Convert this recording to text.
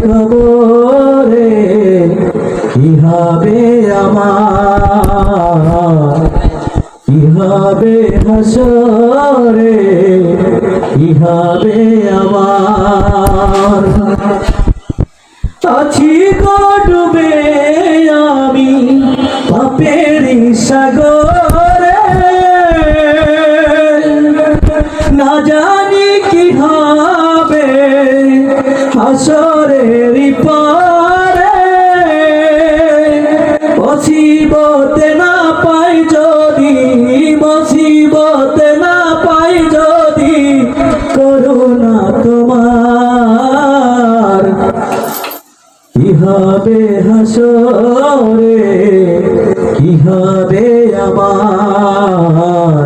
কবরে কি হবে আমার, কি হবে হাসরে কি হবে আমার। আছি গো ডুবে আমি পাপের সাগরে, না জানি কি হবে হাসরের পরে। মুসিবতে না পাই যদি, মুসিবতে না পাই যদি করুণা তোমার, কি হবে হাসরে কি হবে আমার।